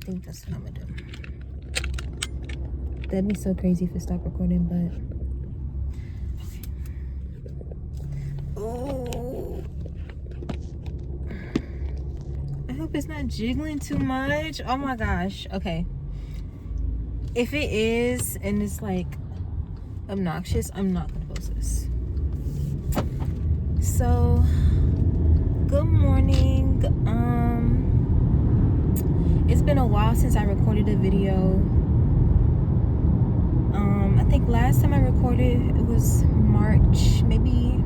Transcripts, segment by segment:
think that's what I'm gonna do. That'd be so crazy if it stopped recording, but oh, I hope it's not jiggling too much. Oh my gosh. Okay, if it is and it's like obnoxious, I'm not gonna post this. So good morning. It's been a while since I recorded a video. I think last time I recorded it was March, maybe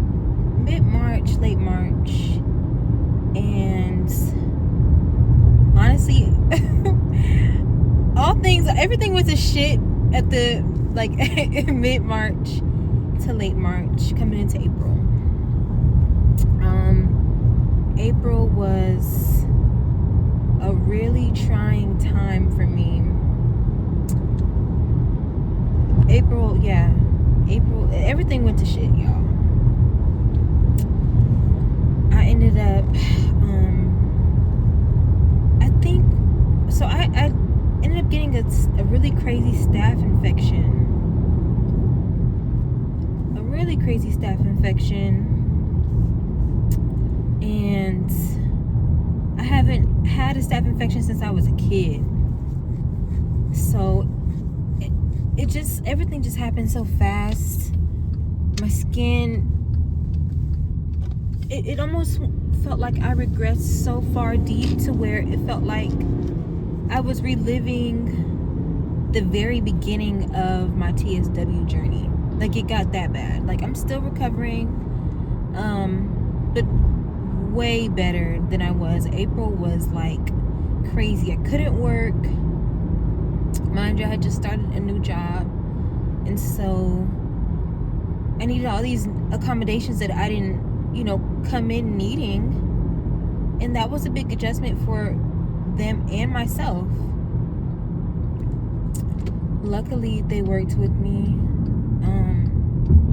mid-March, late March. And honestly, everything was a shit at the mid-March to late March, coming into April. April was a really trying time for me. April, everything went to shit, y'all. I ended up, I ended up getting a really crazy staph infection. And I haven't had a staph infection since I was a kid. So everything just happened so fast. My skin, it almost felt like I regressed so far deep to where it felt like I was reliving the very beginning of my TSW journey. Like, it got that bad. Like, I'm still recovering, but way better than I was. April was like crazy. I couldn't work. Mind you, I had just started a new job, and so I needed all these accommodations that I didn't, come in needing, and that was a big adjustment for them and myself. Luckily, they worked with me,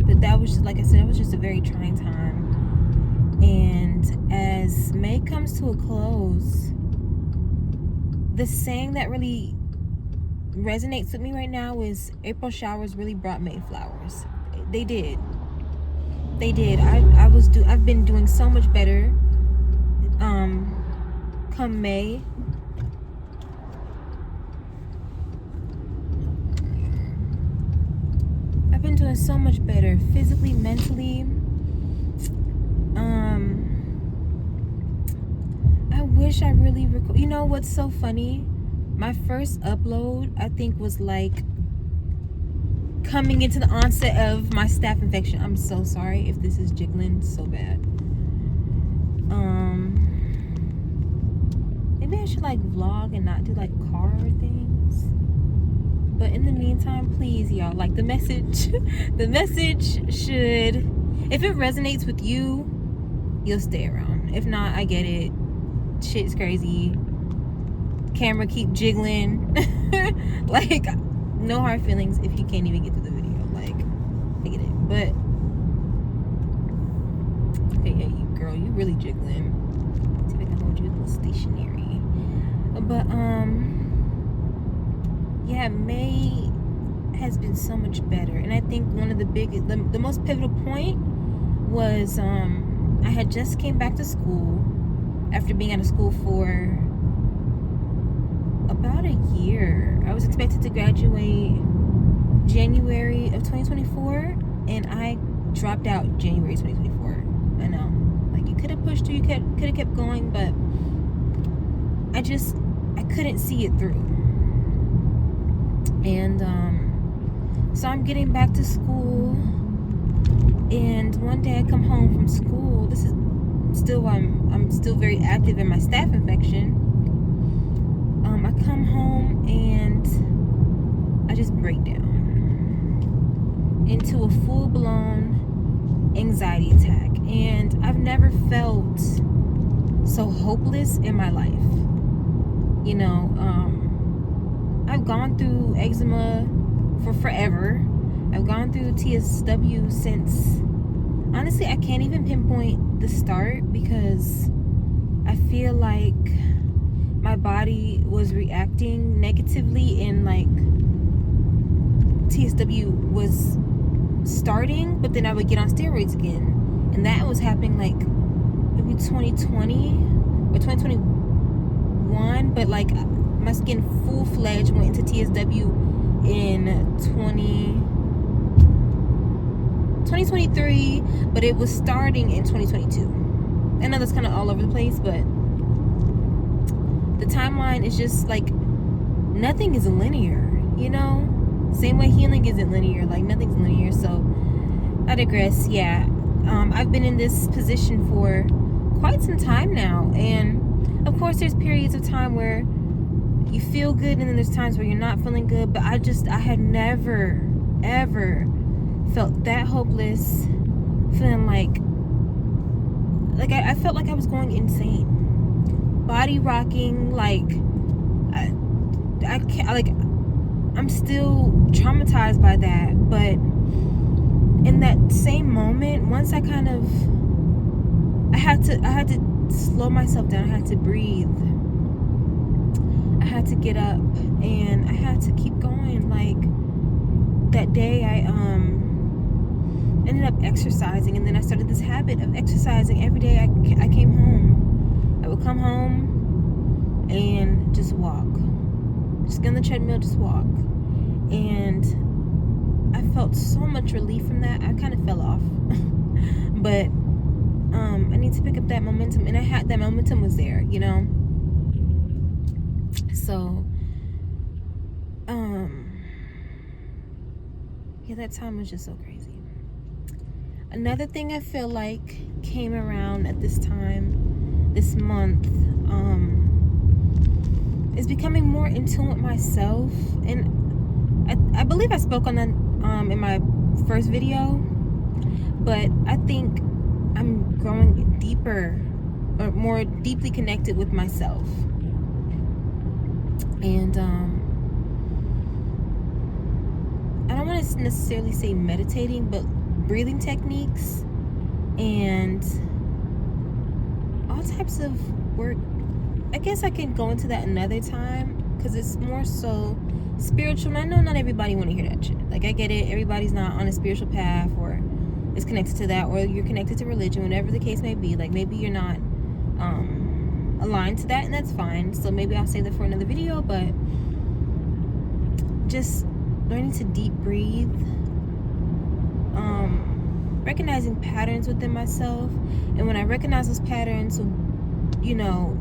but that was just, like I said, it was just a very trying time. And as May comes to a close, the saying that really resonates with me right now is April showers really brought May flowers. They did. I've been doing so much better. Come May, I've been doing so much better physically, mentally. I wish I really you know what's so funny? My first upload, I think, was like coming into the onset of my staph infection. I'm so sorry if this is jiggling so bad. Maybe I should like vlog and not do like car things. But in the meantime, please, y'all, like the message should, if it resonates with you, you'll stay around. If not, I get it. Shit's crazy. Camera keep jiggling. Like, no hard feelings if you can't even get through the video. Like, I get it. But okay, yeah, you really jiggling. See if I can hold you a little stationary. But yeah, May has been so much better. And I think one of the most pivotal point was I had just came back to school after being out of school for about a year. I was expected to graduate January of 2024, and I dropped out January 2024. I know, like, you could have pushed through, you could have kept going, but I couldn't see it through. And so I'm getting back to school, and one day I come home from school. This is still, I'm still very active in my staph infection. I come home and I just break down into a full-blown anxiety attack. And I've never felt so hopeless in my life. I've gone through eczema for forever. I've gone through TSW since, honestly, I can't even pinpoint the start, because I feel like my body was reacting negatively, and like TSW was starting, but then I would get on steroids again, and that was happening like maybe 2020 or 2021, but like my skin full-fledged went into TSW in 2023, but it was starting in 2022. I know that's kind of all over the place, but the timeline is just like, nothing is linear, you know? Same way healing isn't linear, like nothing's linear. So I digress. Yeah, I've been in this position for quite some time now, and of course there's periods of time where you feel good, and then there's times where you're not feeling good. But I had never ever felt that hopeless, feeling like I felt like I was going insane, body rocking, like I can't, like, I'm still traumatized by that. But in that same moment, once I kind of, I had to slow myself down. I had to breathe. I had to get up, and I had to keep going. Like that day, I ended up exercising, and then I started this habit of exercising every day. I came home. I would come home and just walk. Just get on the treadmill, just walk. And I felt so much relief from that. I kind of fell off. But I need to pick up that momentum, and that momentum was there, you know? So yeah, that time was just so crazy. Another thing I feel like came around at this time, this month, is becoming more in tune with myself. And I believe I spoke on that in my first video, but I think I'm growing deeper, or more deeply connected with myself. And I don't want to necessarily say meditating, but breathing techniques and all types of work. I guess I can go into that another time, because it's more so spiritual, and I know not everybody want to hear that shit. Like, I get it, everybody's not on a spiritual path or is connected to that, or you're connected to religion, whatever the case may be. Like, maybe you're not aligned to that, and that's fine. So maybe I'll save that for another video. But just learning to deep breathe, recognizing patterns within myself, and when I recognize those patterns, you know,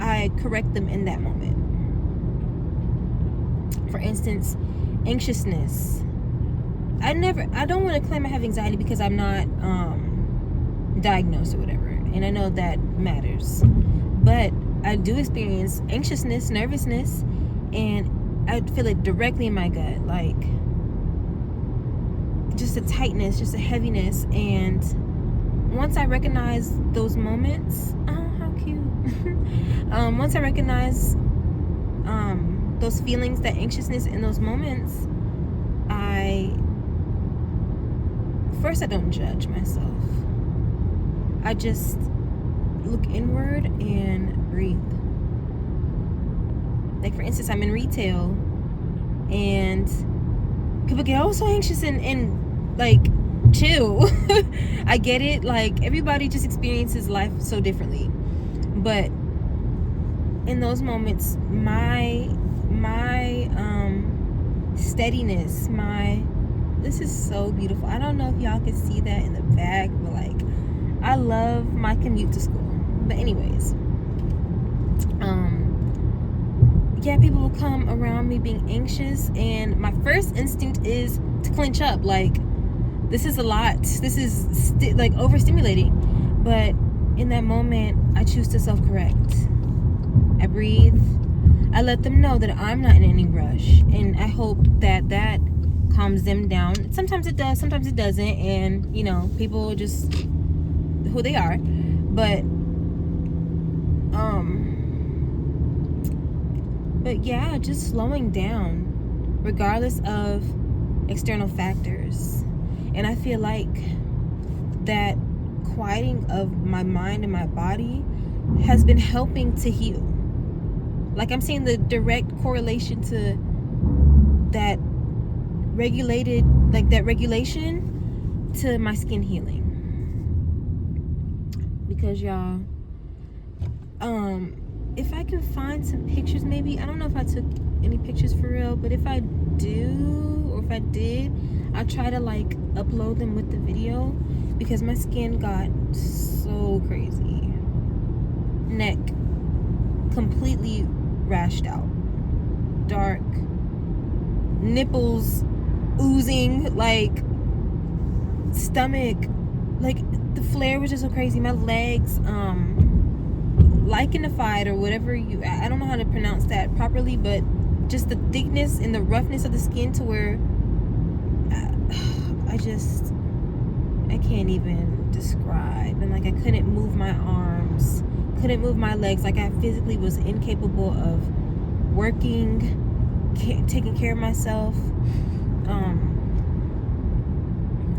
I correct them in that moment. For instance, anxiousness. I don't want to claim I have anxiety, because I'm not diagnosed or whatever, and I know that matters. But I do experience anxiousness, nervousness, and I feel it directly in my gut, like just a tightness, just a heaviness. And once I recognize those moments, oh, how cute. Once I recognize those feelings, that anxiousness in those moments, I don't judge myself. I just look inward and breathe. Like, for instance, I'm in retail, and people get so anxious and like, chill. I get it. Like, everybody just experiences life so differently. But in those moments, my steadiness, this is so beautiful. I don't know if y'all can see that in the back, but like, I love my commute to school. But anyways, yeah, people will come around me being anxious, and my first instinct is to clench up. Like, this is a lot. This is like overstimulating. But in that moment, I choose to self-correct. I breathe. I let them know that I'm not in any rush, and I hope that calms them down. Sometimes it does, sometimes it doesn't, and you know, people just who they are. But yeah, just slowing down regardless of external factors. And I feel like that quieting of my mind and my body has been helping to heal. Like, I'm seeing the direct correlation to that regulation to my skin healing. Because y'all, if I can find some pictures, maybe, I don't know if I took any pictures for real, but if I do, or if I did, I'll try to like upload them with the video, because my skin got so crazy. Neck completely rashed out, dark, nipples oozing, like, stomach, like, the flare was just so crazy. My legs lichenified, or whatever I don't know how to pronounce that properly, but just the thickness and the roughness of the skin to where I can't even describe. And like, I couldn't move my arms, couldn't move my legs. Like, I physically was incapable of working, taking care of myself.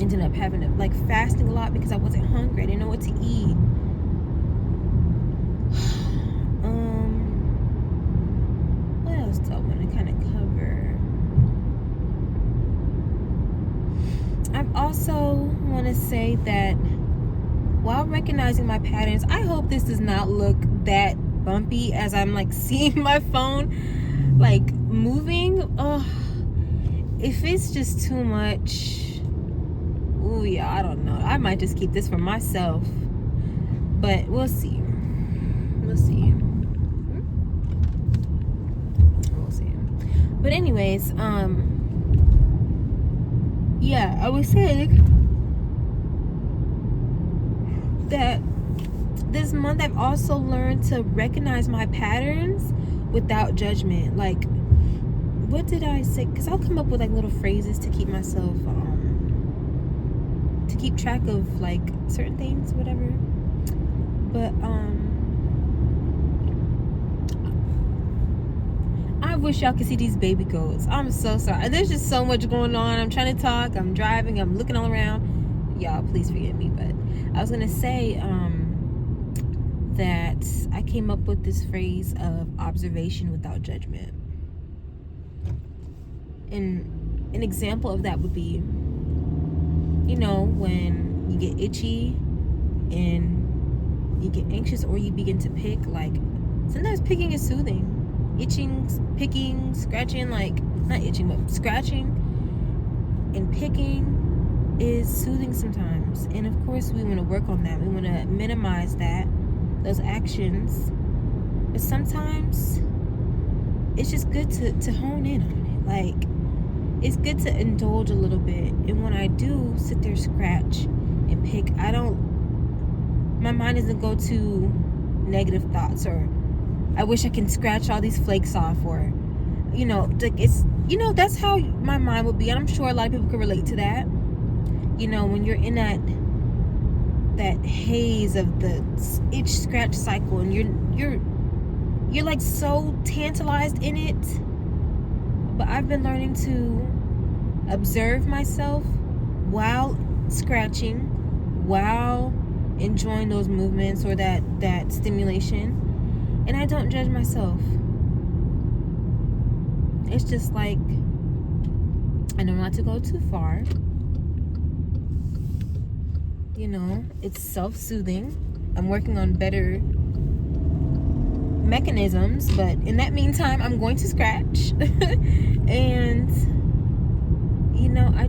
Ended up having to like fasting a lot because I wasn't hungry. I didn't know what to eat. What else do I want to kind of cover? I also want to say that while recognizing my patterns, I hope this does not look that bumpy as I'm like seeing my phone like moving. If it's just too much, ooh, yeah, I don't know. I might just keep this for myself, but we'll see. We'll see. But anyways, yeah, I was saying that this month I've also learned to recognize my patterns without judgment. Like, what did I say? Because I'll come up with like little phrases to keep myself, to keep track of like certain things, whatever. But I wish y'all could see these baby goats. I'm so sorry. There's just so much going on. I'm trying to talk. I'm driving. I'm looking all around. Y'all, please forgive me. But I was gonna say that I came up with this phrase of observation without judgment. And an example of that would be, you know, when you get itchy and you get anxious, or you begin to pick, like, sometimes picking is soothing. Itching, picking, scratching, like, not itching, but scratching and picking is soothing sometimes. And of course we want to work on that. We want to minimize those actions. But sometimes it's just good to hone in on it. Like, it's good to indulge a little bit. And when I do sit there, scratch and pick, my mind doesn't go to negative thoughts, or I wish I can scratch all these flakes off, or, you know, like, it's, you know, that's how my mind would be. And I'm sure a lot of people can relate to that. You know, when you're in that haze of the itch scratch cycle, and you're like so tantalized in it. But I've been learning to observe myself while scratching, while enjoying those movements or that stimulation, and I don't judge myself. It's just like, I know not to go too far. You know, it's self-soothing. I'm working on better mechanisms, but in that meantime, I'm going to scratch. And, you know, I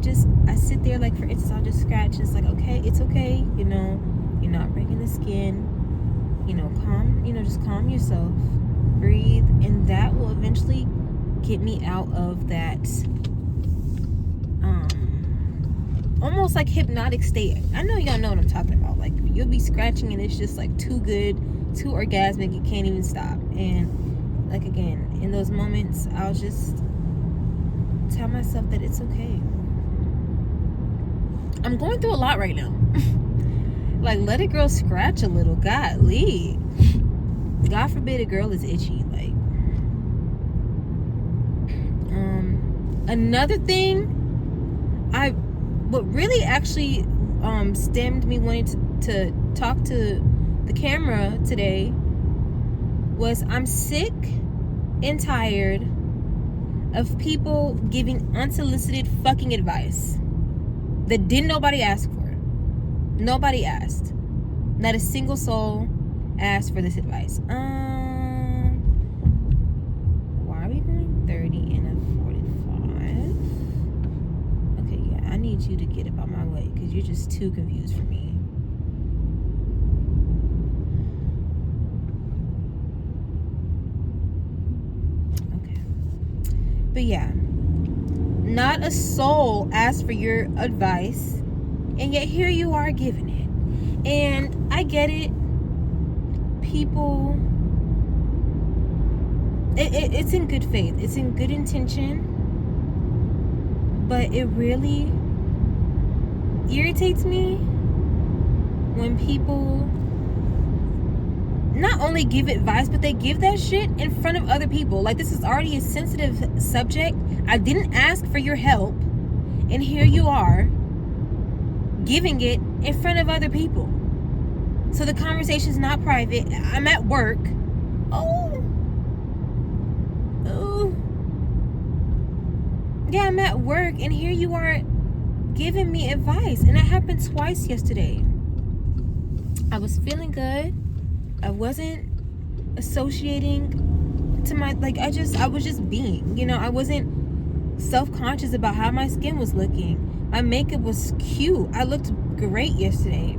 sit there, like, for instance, I'll just scratch. It's like, okay, it's okay. You know, you're not breaking the skin. You know, just calm yourself. Breathe. And that will eventually get me out of that almost like hypnotic state. I know y'all know what I'm talking about. Like, you'll be scratching and it's just like too good, too orgasmic, you can't even stop. And like, again, in those moments, I'll just tell myself that it's okay. I'm going through a lot right now. Like, let a girl scratch a little. Golly. God forbid a girl is itchy. Like, another thing, what really actually stemmed me wanting to talk to the camera today was, I'm sick and tired of people giving unsolicited fucking advice that didn't nobody ask for. Nobody asked. Not a single soul asked for this advice. Why are we going 30 and a 45? Okay, yeah, I need you to get up out my way because you're just too confused for me. Okay. But yeah, not a soul asked for your advice, and yet here you are giving it. And I get it. People, it's in good faith. It's in good intention. But it really irritates me when people not only give advice, but they give that shit in front of other people. Like, this is already a sensitive subject. I didn't ask for your help, and here you are giving it in front of other people. So the conversation's not private. I'm at work. Oh. Yeah, I'm at work, and here you are giving me advice. And it happened twice yesterday. I was feeling good. I wasn't associating to my, like, I was just being, you know, I wasn't self-conscious about how my skin was looking. My makeup was cute. I looked great yesterday,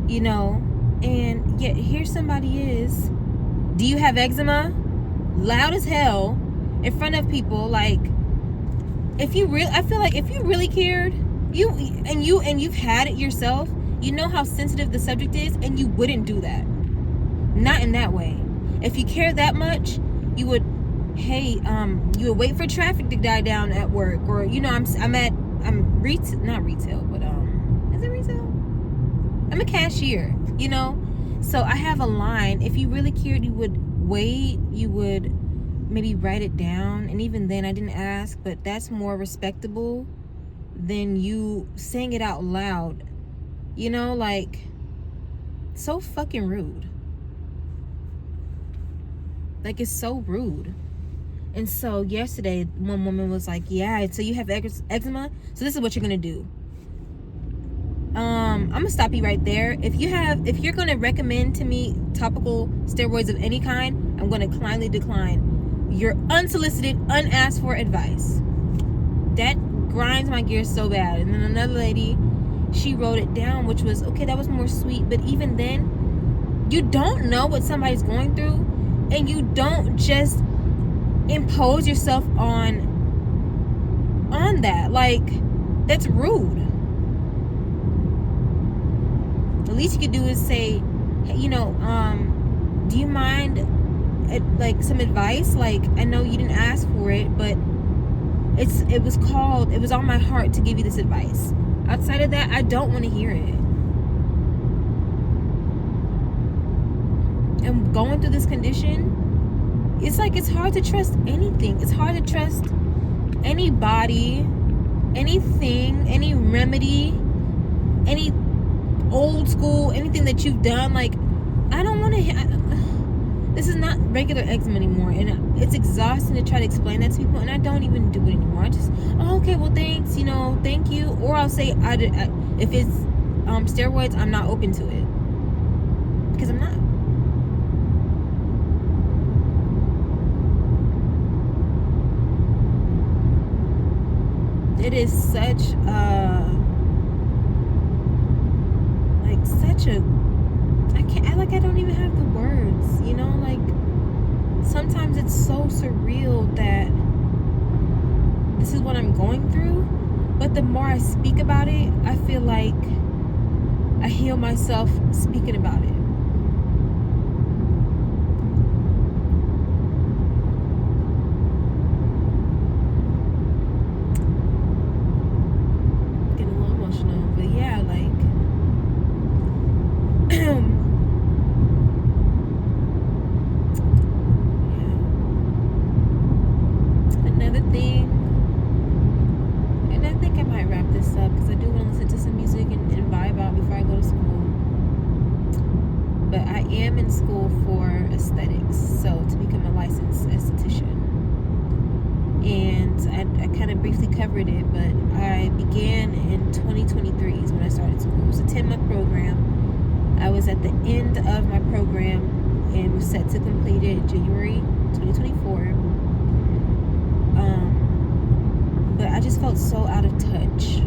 you know, and yet here somebody is. Do you have eczema? Loud as hell in front of people. Like, I feel like if you really cared, you've had it yourself, you know how sensitive the subject is, and you wouldn't do that. Not in that way. If you care that much, you would, you would wait for traffic to die down at work, or, you know, I'm retail, not retail, but is it retail? I'm a cashier, you know. So I have a line. If you really cared, you would wait. You would maybe write it down, and even then, I didn't ask, but that's more respectable than you saying it out loud. You know, like, so fucking rude. Like, it's so rude. And so yesterday, one woman was like, yeah, so you have eczema? So this is what you're going to do. I'm going to stop you right there. If you're going to recommend to me topical steroids of any kind, I'm going to kindly decline your unsolicited, unasked for advice. That grinds my gears so bad. And then another lady, she wrote it down, which was, okay, that was more sweet. But even then, you don't know what somebody's going through, and you don't just impose yourself on that. Like, that's rude. The least you could do is say, hey, you know, do you mind like some advice? Like, I know you didn't ask for it, but it was on my heart to give you this advice. Outside of that, I don't want to hear it. And going through this condition, it's like, it's hard to trust anything. It's hard to trust anybody, anything, any remedy, any old school, anything that you've done. Like, I don't want to. This is not regular eczema anymore, and it's exhausting to try to explain that to people, and I don't even do it anymore. I just, oh, okay, well, thanks, you know, thank you. Or I'll say, if it's steroids, I'm not open to it, because I'm not. It is such I don't even have the words, you know. Like, sometimes it's so surreal that this is what I'm going through, but the more I speak about it, I feel like I heal myself speaking about it. but I am in school for aesthetics, so to become a licensed esthetician. And I kind of briefly covered it, but I began in 2023 is when I started school. It was a 10-month program. I was at the end of my program and was set to complete it January 2024. But I just felt so out of touch.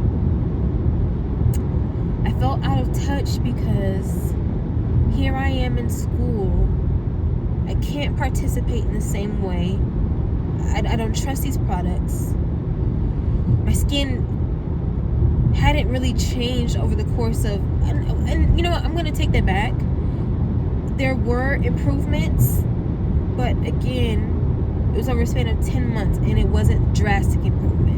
I felt out of touch because here I am in school. I can't participate in the same way. I don't trust these products. My skin hadn't really changed over the course of, and you know what, I'm going to take that back. There were improvements, but again, it was over a span of 10 months and it wasn't drastic improvement.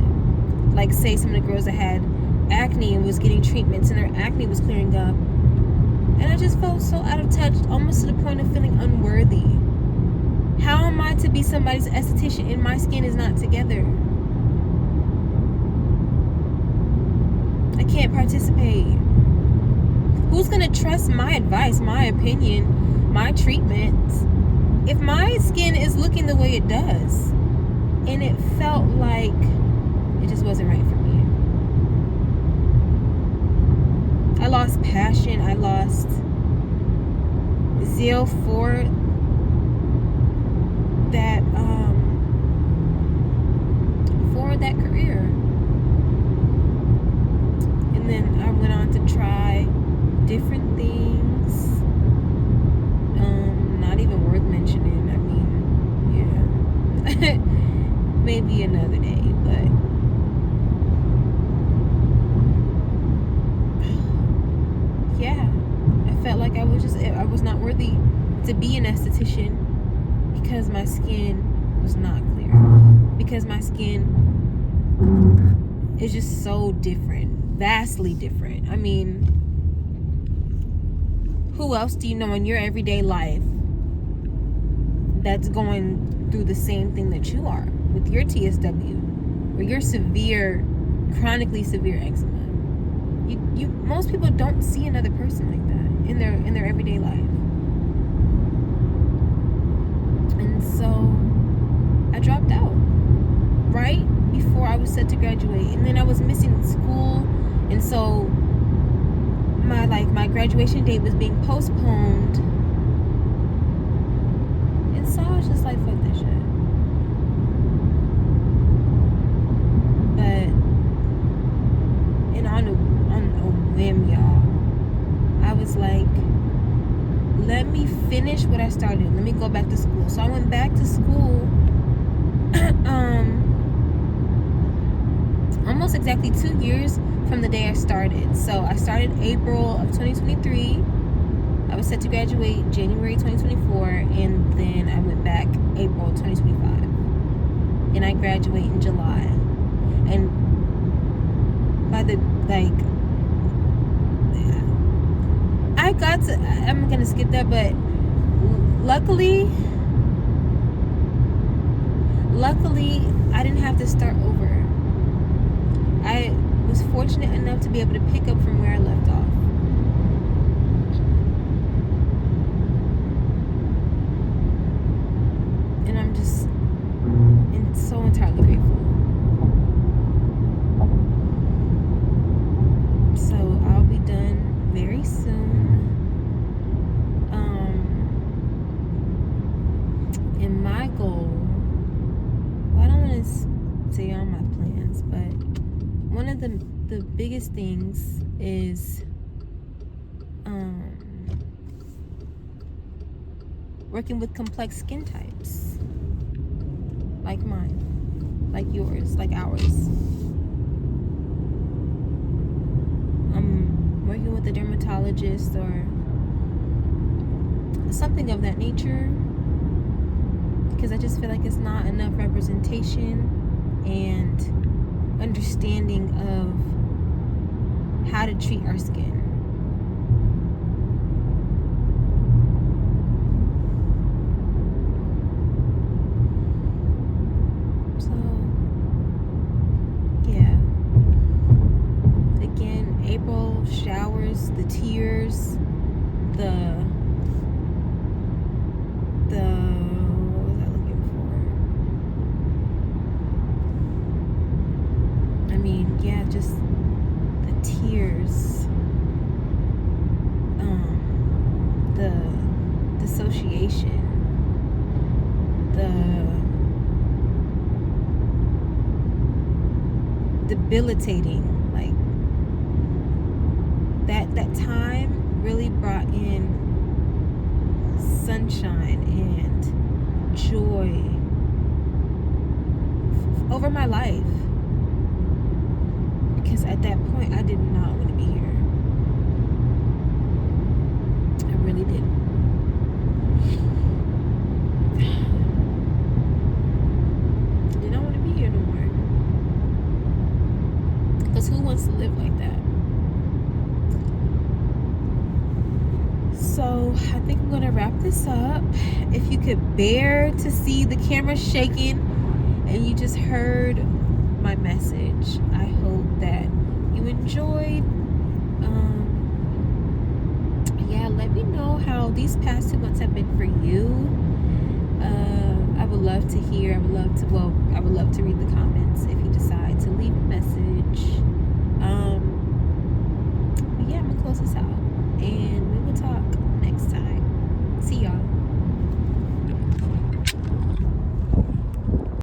Like say some of the girls that had acne and was getting treatments and their acne was clearing up. And I just felt so out of touch, almost to the point of feeling unworthy. How am I to be somebody's esthetician and my skin is not together? I can't participate. Who's going to trust my advice, my opinion, my treatments if my skin is looking the way it does? And it felt like it just wasn't right for me. I lost passion. I lost zeal for that career. And then I went on to try different things. Not even worth mentioning. I mean, yeah. Maybe another day, but yeah. I felt like I was not worthy to be an esthetician because my skin was not clear. Because my skin is just so different, vastly different. I mean, who else do you know in your everyday life that's going through the same thing that you are with your TSW or your chronically severe eczema? Most people don't see another person like that in their everyday life. And so I dropped out right before I was set to graduate, and then I was missing school, and so my graduation date was being postponed, and so I was just like, fuck this shit. But and on a whim, y'all, I was like, let me finish what I started. Let me go back to school. So I went back to school almost exactly 2 years from the day I started. So I started April of 2023. I was set to graduate January 2024, and then I went back April 2025. And I graduate in July. And by the, I'm going to skip that, but luckily, I didn't have to start over. I was fortunate enough to be able to pick up from where I left off. And I'm just so entirely grateful. So I'll be done very soon. And my goal, well, I don't want to say all my plans, but one of the biggest things is working with complex skin types like mine, like yours, like ours. I'm working with a dermatologist or something of that nature, because I just feel like it's not enough representation and understanding of how to treat our skin. So, yeah. Again, April showers, the tears, the yeah, just the tears, the dissociation, the debilitating, like that time really brought in sunshine and joy over my life, because at that point I did not want to be here. I really didn't. I did not want to be here no more, because who wants to live like that? So I think I'm gonna wrap this up. If you could bear to see the camera shaking and you just heard my message, I hope that you enjoyed. Yeah, let me know how these past 2 months have been for you. I would love to hear. I would love to read the comments if you decide to leave a message. But yeah, I'm gonna close this out.